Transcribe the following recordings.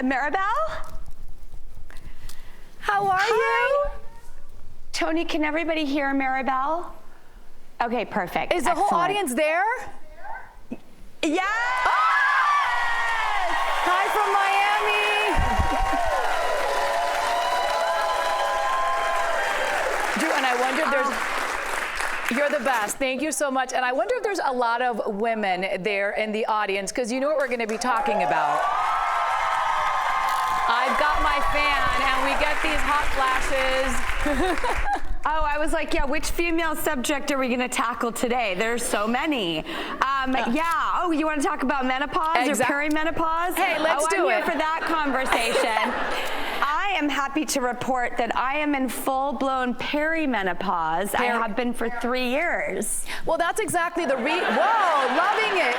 Marybel? How are you? Tony, can everybody hear Marybel? Okay, perfect. Is the whole audience there? Yes! Hi from Miami. Drew, and I wonder if there's... You're the best. Thank you so much. And I wonder if there's a lot of women there in the audience, because you know what we're going to be talking about. I've got my fan, and we get these hot flashes. Oh, I was like, yeah, which female subject are we going to tackle today? There's so many. Yeah. Oh, you want to talk about menopause or perimenopause? Hey, let's do it. I'm here for that conversation. I am happy to report that I am in full-blown perimenopause. I have been for 3 years. Well, that's exactly the Whoa, loving it.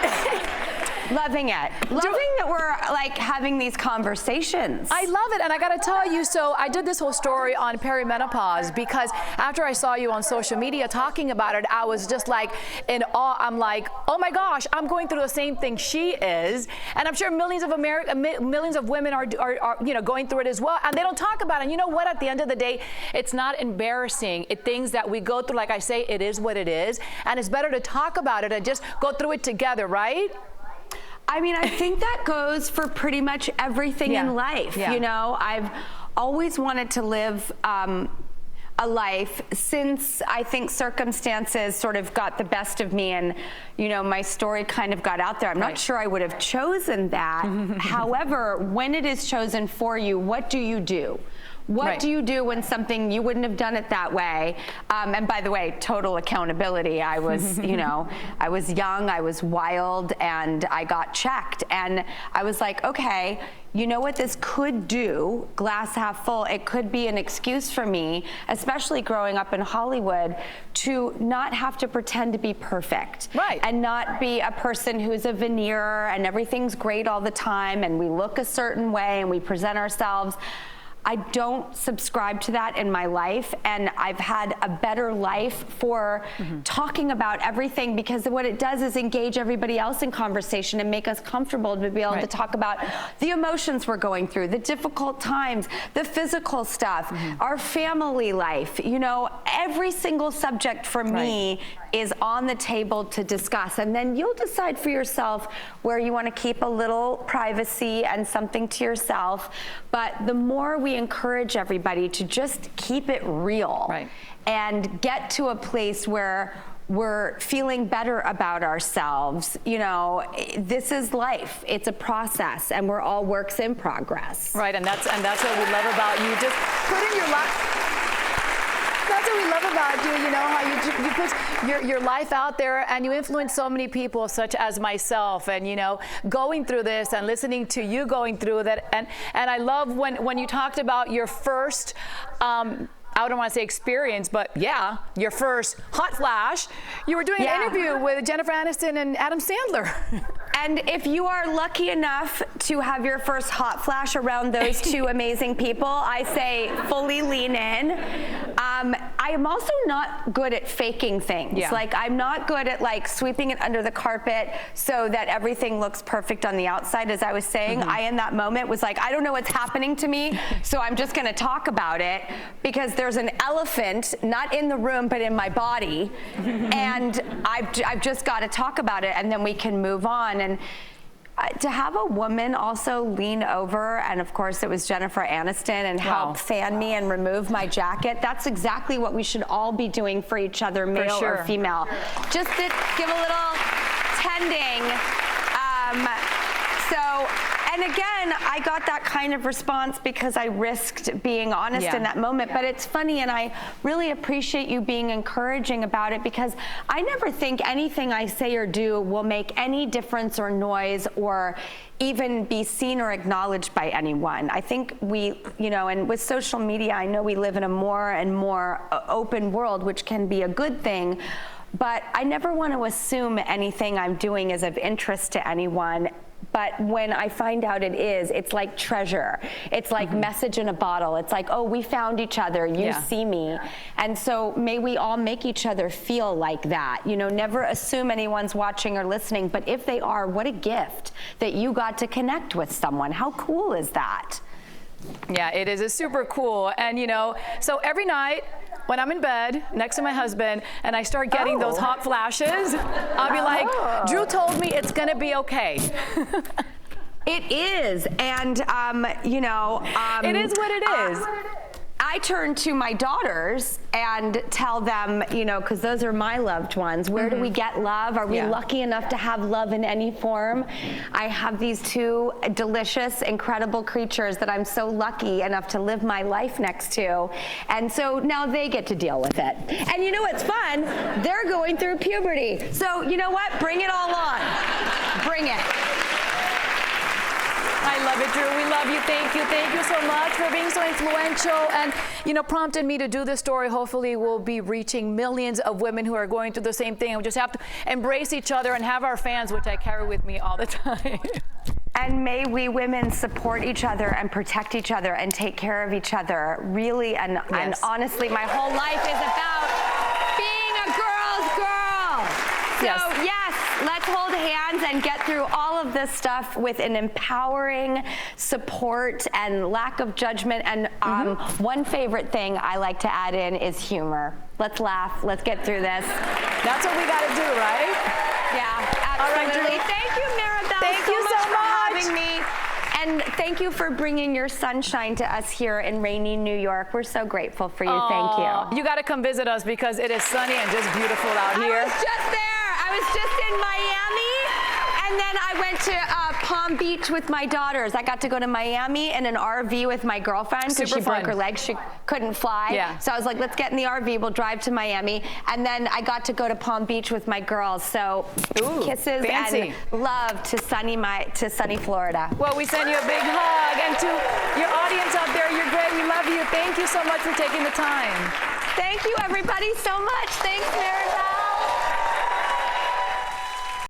Loving it. Loving that we're like having these conversations. I love it. And I got to tell you, so I did this whole story on perimenopause because after I saw you on social media talking about it, I was just like in awe. I'm like, oh my gosh, I'm going through the same thing she is. And I'm sure millions of women are you know, going through it as well. And they don't talk about it. And you know what? At the end of the day, it's not embarrassing. Things that we go through, like I say, it is what it is. And it's better to talk about it and just go through it together, right? I mean, I think that goes for pretty much everything in life. You know, I've always wanted to live a life since I think circumstances sort of got the best of me and, you know, my story kind of got out there. I'm not sure I would have chosen that. However, when it is chosen for you, what do you do? What do you do when something you wouldn't have done it that way? And by the way, total accountability. I was, you know, I was young, I was wild, and I got checked. And I was like, okay, you know what this could do, glass half full, it could be an excuse for me, especially growing up in Hollywood, to not have to pretend to be perfect. And not be a person who's a veneer and everything's great all the time and we look a certain way and we present ourselves. I don't subscribe to that in my life, and I've had a better life for talking about everything, because what it does is engage everybody else in conversation and make us comfortable to be able to talk about the emotions we're going through, the difficult times, the physical stuff, our family life. You know, every single subject for me is on the table to discuss, and then you'll decide for yourself where you want to keep a little privacy and something to yourself. But the more we encourage everybody to just keep it real and get to a place where we're feeling better about ourselves. You know, this is life. It's a process, and we're all works in progress. And that's what we love about you. Just putting your life. That's what we love about you, you know, how you put your life out there and you influence so many people, such as myself, and, you know, going through this and listening to you going through that. And I love when you talked about your first, I don't want to say experience, but yeah, your first hot flash. You were doing an interview with Jennifer Aniston and Adam Sandler. And if you are lucky enough to have your first hot flash around those two amazing people, I say fully lean in. I am also not good at faking things. Like, I'm not good at like sweeping it under the carpet so that everything looks perfect on the outside. As I was saying, I in that moment was like, I don't know what's happening to me, so I'm just gonna talk about it, because there's an elephant, not in the room, but in my body. And I've just gotta talk about it, and then we can move on. And to have a woman also lean over, and of course it was Jennifer Aniston, and help fan me and remove my jacket, that's exactly what we should all be doing for each other, male or female. Just to give a little tending. And again, I got that kind of response because I risked being honest in that moment. But it's funny, and I really appreciate you being encouraging about it, because I never think anything I say or do will make any difference or noise or even be seen or acknowledged by anyone. I think we, you know, and with social media, I know we live in a more and more open world, which can be a good thing. But I never want to assume anything I'm doing is of interest to anyone, But when I find out it is, it's like treasure. It's like message in a bottle. It's like, oh, we found each other. You see me. And so may we all make each other feel like that. You know, never assume anyone's watching or listening, but if they are, what a gift that you got to connect with someone. How cool is that? Yeah, it is. It's super cool. And, you know, so every night when I'm in bed next to my husband and I start getting those hot flashes, I'll be like, Drew told me it's going to be okay. It is. And, you know, it is what it is. I turn to my daughters and tell them, you know, because those are my loved ones, where do we get love? Are we lucky enough to have love in any form? I have these two delicious, incredible creatures that I'm so lucky enough to live my life next to. And so now they get to deal with it. And you know what's fun? They're going through puberty. So you know what? Bring it all on. Bring it. I love it, Drew. We love you. Thank you. Thank you so much for being so influential and, you know, prompted me to do this story. Hopefully we'll be reaching millions of women who are going through the same thing. We just have to embrace each other and have our fans, which I carry with me all the time. And may we women support each other and protect each other and take care of each other. Really, and honestly, my whole life is about being a girl's girl. So yes, let's hold hands and get through all of this stuff with an empowering support and lack of judgment. And one favorite thing I like to add in is humor. Let's laugh. Let's get through this. That's what we got to do, right? Yeah, absolutely. All right, Drew. Thank you, Marybel. Thank you so much for having me. And thank you for bringing your sunshine to us here in rainy New York. We're so grateful for you. Thank you. You got to come visit us because it is sunny and just beautiful out here. I was just there. I was just in Miami, and then I went to Palm Beach with my daughters. I got to go to Miami in an RV with my girlfriend because she broke her leg. She couldn't fly. Yeah. So I was like, let's get in the RV. We'll drive to Miami. And then I got to go to Palm Beach with my girls. So kisses and love to sunny Florida. Well, we send you a big hug. And to your audience out there, you're great. We love you. Thank you so much for taking the time. Thank you, everybody, so much. Thanks, Marybel.